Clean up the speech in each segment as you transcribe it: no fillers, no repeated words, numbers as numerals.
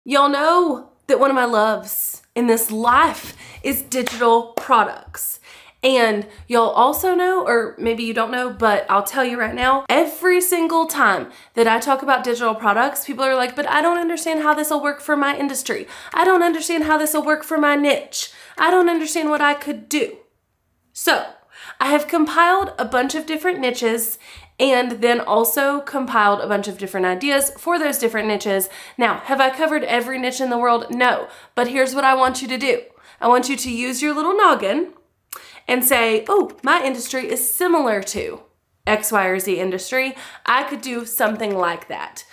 Y'all know that one of my loves in this life is digital products. And y'all also know, or maybe you don't know, but I'll tell you right now, every single time that I talk about digital products, people are like, but I don't understand how this will work for my industry. I don't understand how this will work for my niche. I don't understand what I could do. So I have compiled a bunch of different niches and then also compiled a bunch of different ideas for those different niches. Now, have I covered every niche in the world? No, but here's what I want you to do. I want you to use your little noggin and say, oh, my industry is similar to X, Y, or Z industry. I could do something like that.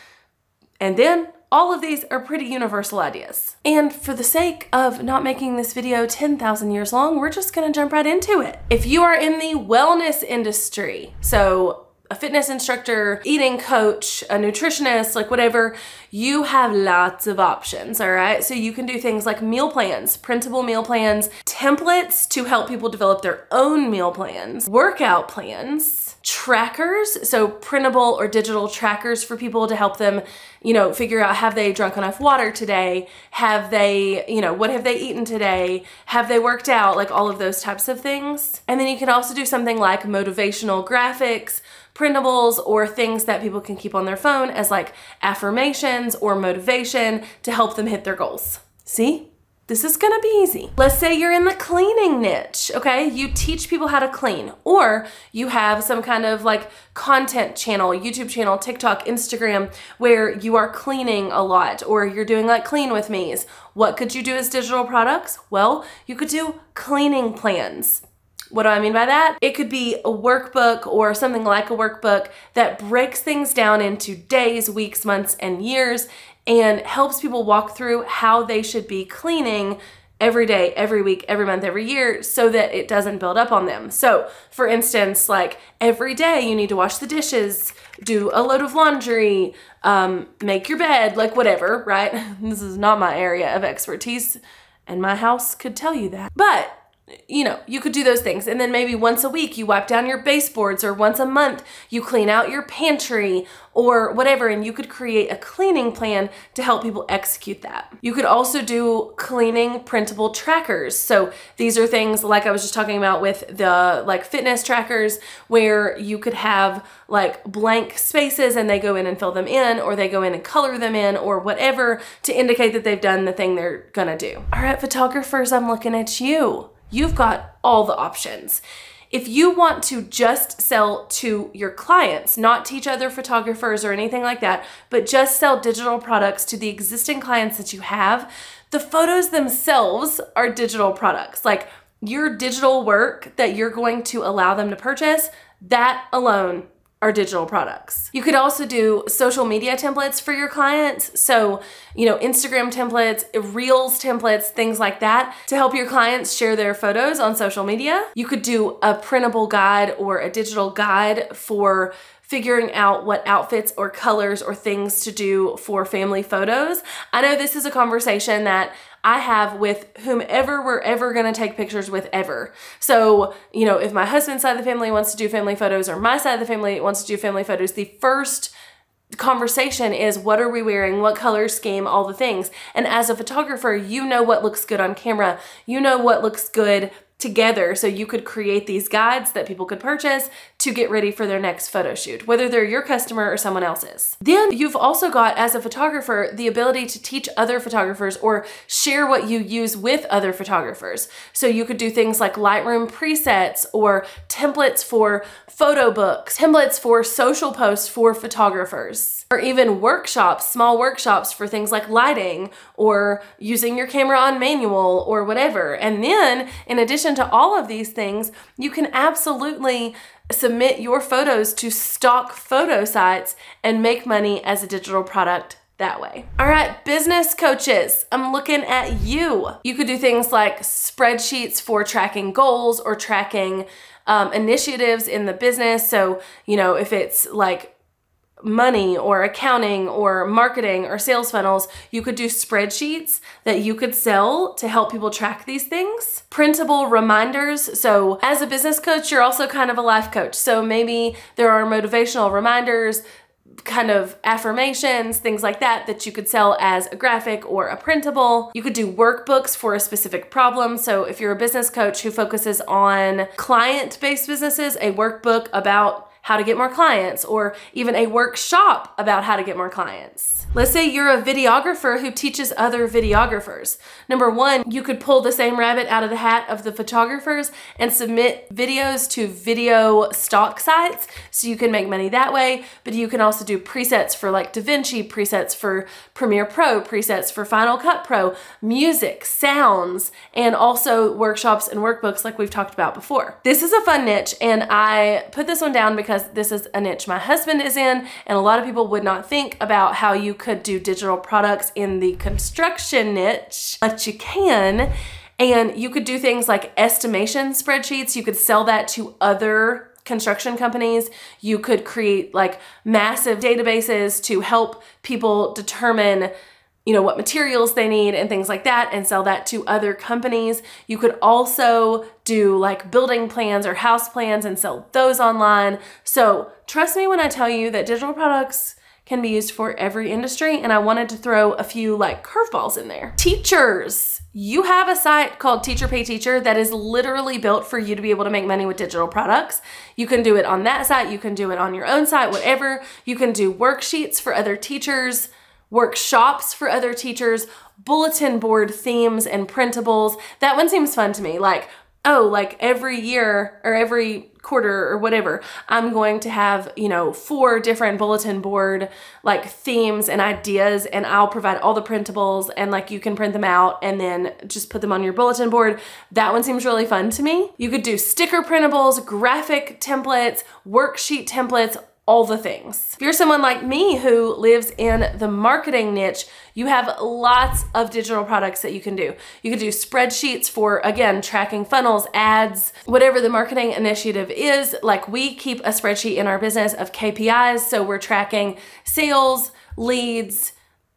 And then all of these are pretty universal ideas. And for the sake of not making this video 10,000 years long, we're just gonna jump right into it. If you are in the wellness industry, so a fitness instructor, eating coach, a nutritionist, like whatever, you have lots of options, all right? So you can do things like meal plans, printable meal plans, templates to help people develop their own meal plans, workout plans, trackers, so printable or digital trackers for people to help them, you know, figure out, have they drunk enough water today? Have they, you know, what have they eaten today? Have they worked out? Like all of those types of things. And then you can also do something like motivational graphics, printables, or things that people can keep on their phone as like affirmations or motivation to help them hit their goals. See? This is gonna be easy. Let's say you're in the cleaning niche, okay? You teach people how to clean, or you have some kind of like content channel, YouTube channel, TikTok, Instagram, where you are cleaning a lot, or you're doing like clean with me's. What could you do as digital products? Well, you could do cleaning plans. What do I mean by that? It could be a workbook or something like a workbook that breaks things down into days, weeks, months, and years and helps people walk through how they should be cleaning every day, every week, every month, every year so that it doesn't build up on them. So for instance, like every day you need to wash the dishes, do a load of laundry, make your bed, like whatever, right? This is not my area of expertise and my house could tell you that. But you know, you could do those things. And then maybe once a week you wipe down your baseboards, or once a month you clean out your pantry or whatever, and you could create a cleaning plan to help people execute that. You could also do cleaning printable trackers. So these are things like I was just talking about with the like fitness trackers, where you could have like blank spaces and they go in and fill them in, or they go in and color them in, or whatever, to indicate that they've done the thing they're gonna do. All right, photographers, I'm looking at you. You've got all the options. If you want to just sell to your clients, not teach other photographers or anything like that, but just sell digital products to the existing clients that you have, the photos themselves are digital products. Like your digital work that you're going to allow them to purchase, that alone are digital products. You could also do social media templates for your clients. So, you know, Instagram templates, Reels templates, things like that to help your clients share their photos on social media. You could do a printable guide or a digital guide for figuring out what outfits or colors or things to do for family photos. I know this is a conversation that I have with whomever we're ever gonna take pictures with ever. So, you know, if my husband's side of the family wants to do family photos, or my side of the family wants to do family photos, the first conversation is, what are we wearing, what color scheme, all the things. And as a photographer, you know what looks good on camera, you know what looks good together, so you could create these guides that people could purchase to get ready for their next photo shoot, whether they're your customer or someone else's. Then you've also got, as a photographer, the ability to teach other photographers or share what you use with other photographers. So you could do things like Lightroom presets or templates for photo books, templates for social posts for photographers, or even workshops, small workshops for things like lighting or using your camera on manual or whatever. And then in addition to all of these things, you can absolutely submit your photos to stock photo sites and make money as a digital product that way. All right, business coaches, I'm looking at you. You could do things like spreadsheets for tracking goals or tracking initiatives in the business. So, you know, if it's like money or accounting or marketing or sales funnels, you could do spreadsheets that you could sell to help people track these things. Printable reminders. So as a business coach, you're also kind of a life coach. So maybe there are motivational reminders, kind of affirmations, things like that, that you could sell as a graphic or a printable. You could do workbooks for a specific problem. So if you're a business coach who focuses on client-based businesses, a workbook about how to get more clients, or even a workshop about how to get more clients. Let's say you're a videographer who teaches other videographers. Number one, you could pull the same rabbit out of the hat of the photographers and submit videos to video stock sites so you can make money that way, but you can also do presets for like DaVinci, presets for Premiere Pro, presets for Final Cut Pro, music, sounds, and also workshops and workbooks like we've talked about before. This is a fun niche, and I put this one down because this is a niche my husband is in, and a lot of people would not think about how you could do digital products in the construction niche, but you can. And you could do things like estimation spreadsheets. You could sell that to other construction companies. You could create like massive databases to help people determine, you know, what materials they need and things like that, and sell that to other companies. You could also do like building plans or house plans and sell those online. So trust me when I tell you that digital products can be used for every industry, and I wanted to throw a few like curveballs in there. Teachers, you have a site called Teacher Pay Teacher that is literally built for you to be able to make money with digital products. You can do it on that site, you can do it on your own site, whatever. You can do worksheets for other teachers, workshops for other teachers, bulletin board themes and printables. That one seems fun to me. Like, oh, like every year or every quarter or whatever, I'm going to have, you know, 4 different bulletin board like themes and ideas, and I'll provide all the printables, and like you can print them out and then just put them on your bulletin board. That one seems really fun to me. You could do sticker printables, graphic templates, worksheet templates, all the things. If you're someone like me who lives in the marketing niche, you have lots of digital products that you can do. You can do spreadsheets for, again, tracking funnels, ads, whatever the marketing initiative is. Like we keep a spreadsheet in our business of KPIs, so we're tracking sales, leads,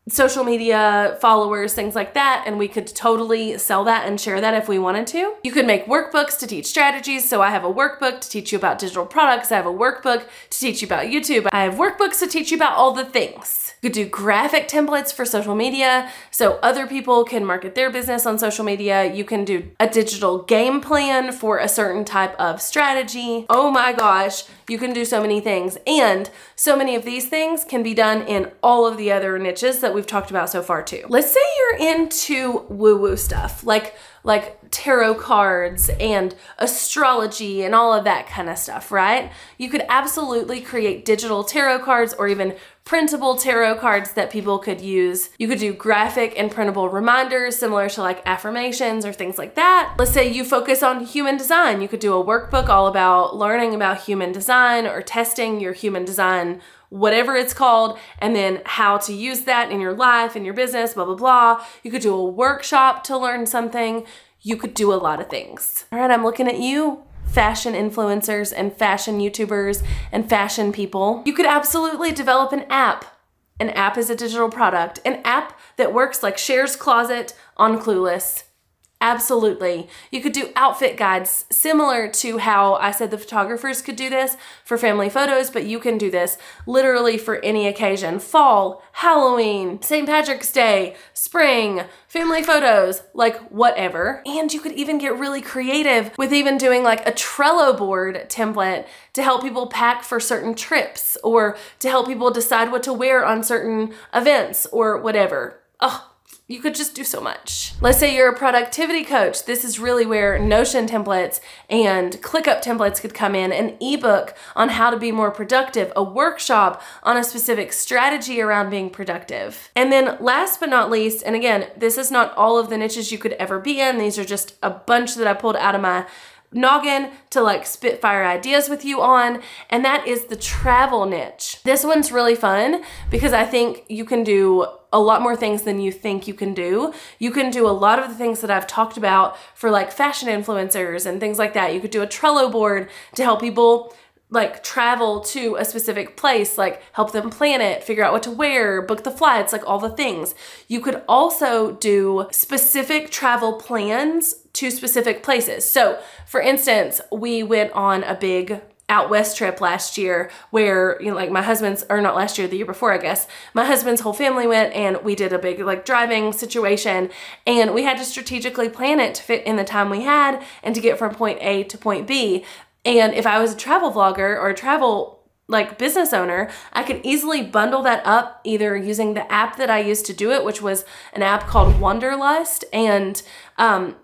social media, followers, things like that, and we could totally sell that and share that if we wanted to. You could make workbooks to teach strategies. So I have a workbook to teach you about digital products. I have a workbook to teach you about YouTube. I have workbooks to teach you about all the things. You could do graphic templates for social media so other people can market their business on social media. You can do a digital game plan for a certain type of strategy. Oh my gosh, you can do so many things. And so many of these things can be done in all of the other niches that we've talked about so far too. Let's say you're into woo-woo stuff, like tarot cards and astrology and all of that kind of stuff, right? You could absolutely create digital tarot cards or even printable tarot cards that people could use. You could do graphic and printable reminders similar to like affirmations or things like that. Let's say you focus on human design. You could do a workbook all about learning about human design or testing your human design, whatever it's called, and then how to use that in your life, in your business, blah, blah, blah. You could do a workshop to learn something. You could do a lot of things. All right, I'm looking at you, fashion influencers and fashion YouTubers and fashion people. You could absolutely develop an app. An app is a digital product. An app that works like Cher's Closet on Clueless. Absolutely. You could do outfit guides similar to how I said the photographers could do this for family photos, but you can do this literally for any occasion. Fall, Halloween, St. Patrick's Day, spring, family photos, like whatever. And you could even get really creative with even doing like a Trello board template to help people pack for certain trips or to help people decide what to wear on certain events or whatever. Oh, you could just do so much. Let's say you're a productivity coach. This is really where Notion templates and ClickUp templates could come in, an ebook on how to be more productive, a workshop on a specific strategy around being productive. And then last but not least, and again, this is not all of the niches you could ever be in. These are just a bunch that I pulled out of my noggin to like spitfire ideas with you on, and that is the travel niche. This one's really fun because I think you can do a lot more things than you think you can do. You can do a lot of the things that I've talked about for like fashion influencers and things like that. You could do a Trello board to help people like travel to a specific place, like help them plan it, figure out what to wear, book the flights, like all the things. You could also do specific travel plans to specific places. So for instance, we went on a big out west trip last year where, you know, like my husband's, or not last year, the year before, I guess, my husband's whole family went and we did a big like driving situation, and we had to strategically plan it to fit in the time we had and to get from point A to point B. And if I was a travel vlogger or a travel like business owner, I could easily bundle that up either using the app that I used to do it, which was an app called Wanderlust, and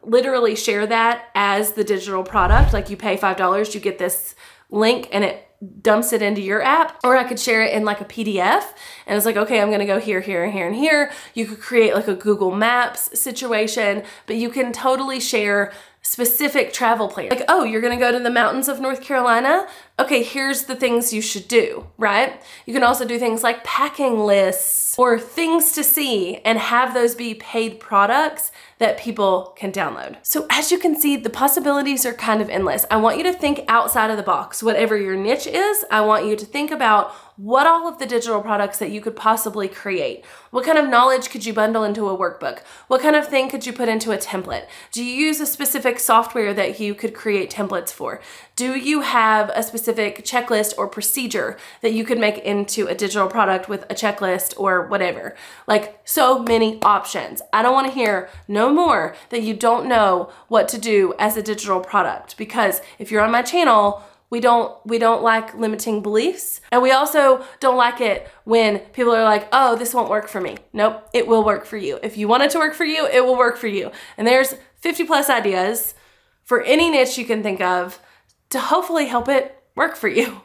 literally share that as the digital product. Like you pay $5, you get this link and it dumps it into your app. Or I could share it in like a PDF, and it's like, okay, I'm gonna go here, here, and here, and here. You could create like a Google Maps situation, but you can totally share specific travel plans. Like, oh, you're gonna go to the mountains of North Carolina? Okay, here's the things you should do, right? You can also do things like packing lists or things to see and have those be paid products that people can download. So as you can see, the possibilities are kind of endless. I want you to think outside of the box. Whatever your niche is, I want you to think about what all of the digital products that you could possibly create. What kind of knowledge could you bundle into a workbook? What kind of thing could you put into a template? Do you use a specific software that you could create templates for? Do you have a specific checklist or procedure that you could make into a digital product with a checklist or whatever? Like, so many options. I don't want to hear no more that you don't know what to do as a digital product, because if you're on my channel, we don't like limiting beliefs. And we also don't like it when people are like, oh, this won't work for me. Nope, it will work for you. If you want it to work for you, it will work for you. And there's 50+ ideas for any niche you can think of to hopefully help it work for you.